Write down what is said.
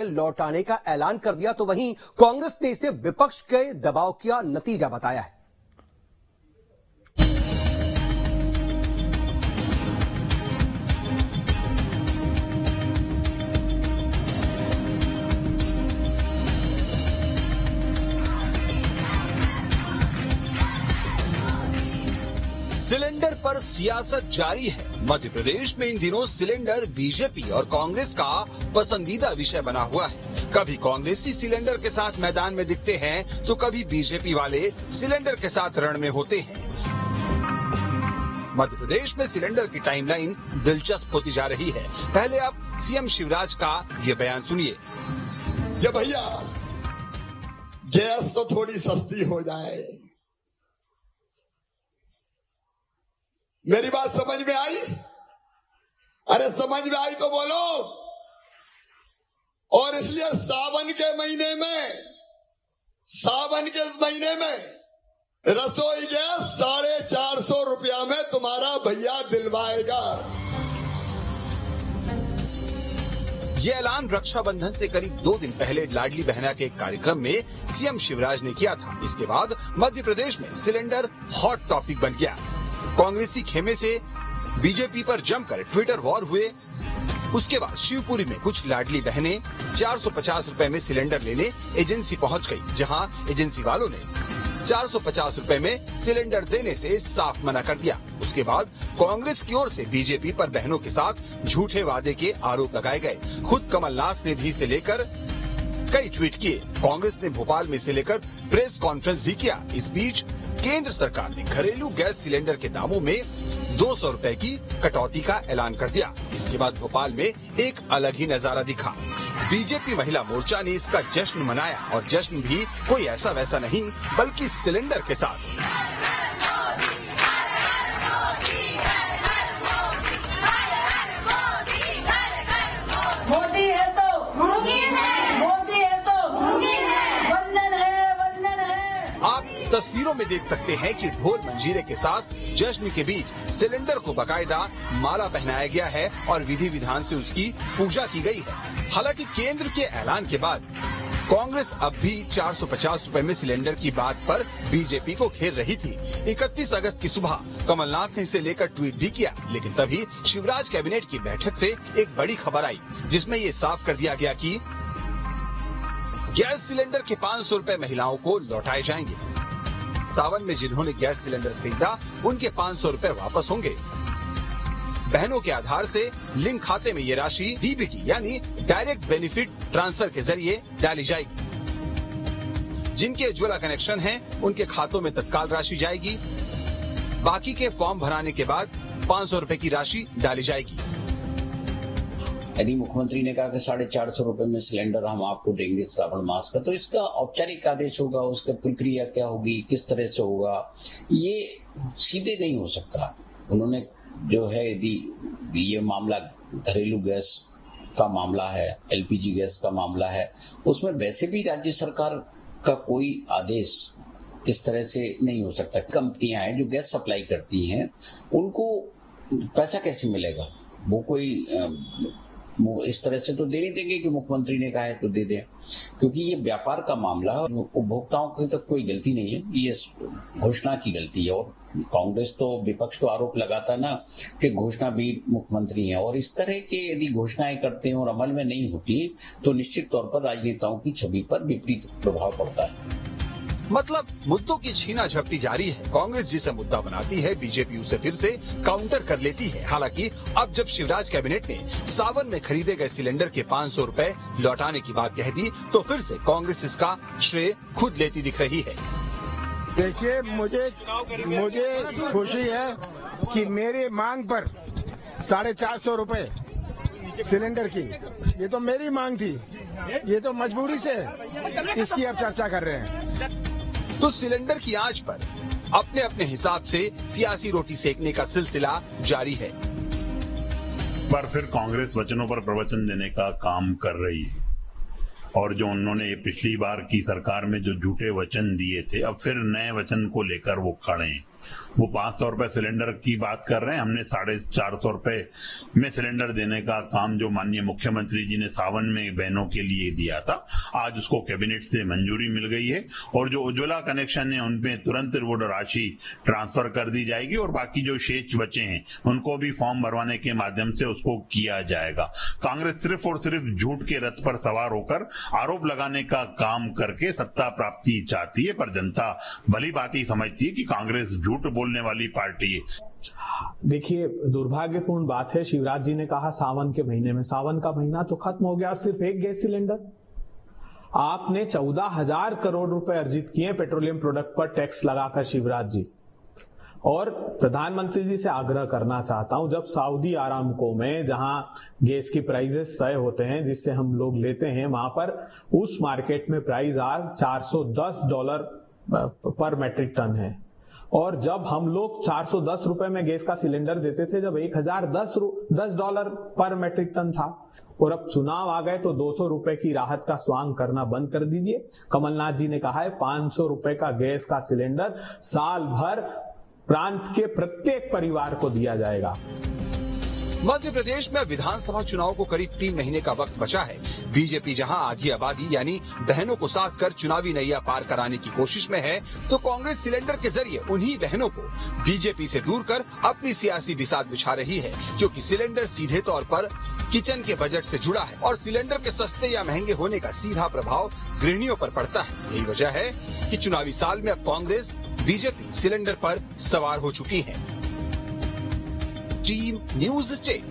लौटाने का ऐलान कर दिया, तो वहीं कांग्रेस ने इसे विपक्ष के दबाव का नतीजा बताया है। सिलेंडर पर सियासत जारी है। मध्य प्रदेश में इन दिनों सिलेंडर बीजेपी और कांग्रेस का पसंदीदा विषय बना हुआ है। कभी कांग्रेसी सिलेंडर के साथ मैदान में दिखते हैं, तो कभी बीजेपी वाले सिलेंडर के साथ रण में होते हैं। मध्य प्रदेश में सिलेंडर की टाइमलाइन दिलचस्प होती जा रही है। पहले आप सीएम शिवराज का ये बयान सुनिए। ये भैया, गैस तो थोड़ी सस्ती हो जाए। मेरी बात समझ में आई? अरे समझ में आई तो बोलो। और इसलिए सावन के महीने में रसोई गैस 450 रुपया में तुम्हारा भैया दिलवाएगा। ये ऐलान रक्षाबंधन से करीब 2 दिन पहले लाडली बहना के एक कार्यक्रम में सीएम शिवराज ने किया था। इसके बाद मध्य प्रदेश में सिलेंडर हॉट टॉपिक बन गया। कांग्रेसी खेमे से बीजेपी पर जमकर ट्विटर वॉर हुए। उसके बाद शिवपुरी में कुछ लाडली बहनें 450 रुपए में सिलेंडर लेने एजेंसी पहुंच गई, जहां एजेंसी वालों ने 450 रुपए में सिलेंडर देने से साफ मना कर दिया। उसके बाद कांग्रेस की ओर से बीजेपी पर बहनों के साथ झूठे वादे के आरोप लगाए गए। खुद कमलनाथ ने भी इसे लेकर कई ट्वीट किए। कांग्रेस ने भोपाल में इसे लेकर प्रेस कॉन्फ्रेंस भी किया। इस बीच केंद्र सरकार ने घरेलू गैस सिलेंडर के दामों में 200 रुपए की कटौती का ऐलान कर दिया। इसके बाद भोपाल में एक अलग ही नजारा दिखा। बीजेपी महिला मोर्चा ने इसका जश्न मनाया, और जश्न भी कोई ऐसा वैसा नहीं, बल्कि सिलेंडर के साथ। मोदी है तो मोदी है, मोदी है तो मोदी है, वंदन है, वंदन है। आप तस्वीरों में देख सकते हैं कि ढोल मंजीरे के साथ जश्न के बीच सिलेंडर को बकायदा माला पहनाया गया है और विधि विधान से उसकी पूजा की गई है। हालांकि केंद्र के ऐलान के बाद कांग्रेस अब भी 450 रुपए में सिलेंडर की बात पर बीजेपी को घेर रही थी। 31 अगस्त की सुबह कमलनाथ ने इसे लेकर ट्वीट भी किया, लेकिन तभी शिवराज कैबिनेट की बैठक से एक बड़ी खबर आई, जिसमें ये साफ कर दिया गया कि गैस सिलेंडर के 500 रुपए महिलाओं को लौटाए जाएंगे। सावन में जिन्होंने गैस सिलेंडर खरीदा, उनके 500 रुपए वापस होंगे। बहनों के आधार से लिंक खाते में ये राशि डीबीटी यानी डायरेक्ट बेनिफिट ट्रांसफर के जरिए डाली जाएगी। जिनके उज्ज्वला कनेक्शन हैं, उनके खातों में तत्काल राशि जाएगी। बाकी के फॉर्म भराने के बाद 500 रुपए की राशि डाली जाएगी। यदि मुख्यमंत्री ने कहा कि 450 रुपए में सिलेंडर हम आपको देंगे श्रावण मास का, तो इसका औपचारिक आदेश होगा, उसका प्रक्रिया क्या होगी, किस तरह से होगा, ये सीधे नहीं हो सकता। उन्होंने जो है, यदि ये मामला घरेलू गैस का मामला है, एलपीजी गैस का मामला है, उसमें वैसे भी राज्य सरकार का कोई आदेश इस तरह से नहीं हो सकता। कंपनियां हैं जो गैस सप्लाई करती हैं, उनको पैसा कैसे मिलेगा? वो कोई इस तरह से तो दे नहीं देंगे कि मुख्यमंत्री ने कहा है तो दे दें, क्योंकि ये व्यापार का मामला है। उपभोक्ताओं की तो कोई गलती नहीं है, ये घोषणा की गलती है। और कांग्रेस तो, विपक्ष तो आरोप लगाता ना कि घोषणा भी मुख्यमंत्री है, और इस तरह के यदि घोषणाएं करते हैं और अमल में नहीं होती, तो निश्चित तौर पर राजनेताओं की छवि पर विपरीत प्रभाव पड़ता है। मतलब मुद्दों की छीना झपटी जारी है। कांग्रेस जिसे मुद्दा बनाती है, बीजेपी उसे फिर से काउंटर कर लेती है। हालांकि अब जब शिवराज कैबिनेट ने सावन में खरीदे गए सिलेंडर के 500 रुपए लौटाने की बात कह दी, तो फिर से कांग्रेस इसका श्रेय खुद लेती दिख रही है। देखिए, मुझे खुशी है कि मेरी मांग पर 450 रुपए सिलेंडर की, ये तो मेरी मांग थी, ये तो मजबूरी से इसकी अब चर्चा कर रहे हैं। तो सिलेंडर की आंच पर अपने अपने हिसाब से सियासी रोटी सेकने का सिलसिला जारी है। पर फिर कांग्रेस वचनों पर प्रवचन देने का काम कर रही है, और जो उन्होंने पिछली बार की सरकार में जो झूठे वचन दिए थे, अब फिर नए वचन को लेकर वो खड़े हैं। वो 500 रुपए सिलेंडर की बात कर रहे हैं। हमने 450 रुपए में सिलेंडर देने का काम जो माननीय मुख्यमंत्री जी ने सावन में बहनों के लिए दिया था, आज उसको कैबिनेट से मंजूरी मिल गई है और जो उज्ज्वला कनेक्शन है उनपे तुरंत वो राशि ट्रांसफर कर दी जाएगी और बाकी जो शेष बचे हैं उनको भी फॉर्म भरवाने के माध्यम से उसको किया जाएगा। कांग्रेस सिर्फ और सिर्फ झूठ के रथ पर सवार होकर आरोप लगाने का काम करके सत्ता प्राप्ति चाहती है, पर जनता भली बात ही समझती है कि कांग्रेस झूठ बोलने वाली पार्टी है। देखिए, दुर्भाग्यपूर्ण बात है, शिवराज जी ने कहा सावन के महीने में, सावन का महीना तो खत्म हो गया और सिर्फ एक गैस सिलेंडर। आपने 14,000 करोड़ रुपए अर्जित किए पेट्रोलियम प्रोडक्ट पर टैक्स लगाकर, शिवराज जी। और प्रधानमंत्री जी से आग्रह करना चाहता हूं, जब सऊदी आरामको में जहां गैस की प्राइसेस तय होते हैं जिससे हम लोग लेते हैं, वहां पर उस मार्केट में प्राइस आज $410 पर मैट्रिक टन है। और जब हम लोग 410 रुपए में गैस का सिलेंडर देते थे, जब $1,010 पर मैट्रिक टन था, और अब चुनाव आ गए तो 200 रुपए की राहत का स्वांग करना बंद कर दीजिए। कमलनाथ जी ने कहा है 500 रुपए का गैस का सिलेंडर साल भर प्रांत के प्रत्येक परिवार को दिया जाएगा। मध्य प्रदेश में विधानसभा चुनाव को करीब 3 महीने का वक्त बचा है। बीजेपी जहां आधी आबादी यानी बहनों को साथ कर चुनावी नैया पार कराने की कोशिश में है, तो कांग्रेस सिलेंडर के जरिए उन्हीं बहनों को बीजेपी से दूर कर अपनी सियासी बिसात बिछा रही है, क्योंकि सिलेंडर सीधे तौर पर किचन के बजट से जुड़ा है और सिलेंडर के सस्ते या महंगे होने का सीधा प्रभाव गृहिणियों पर पड़ता है। यही वजह है कि चुनावी साल में अब कांग्रेस बीजेपी सिलेंडर पर सवार हो चुकी है। Team news state.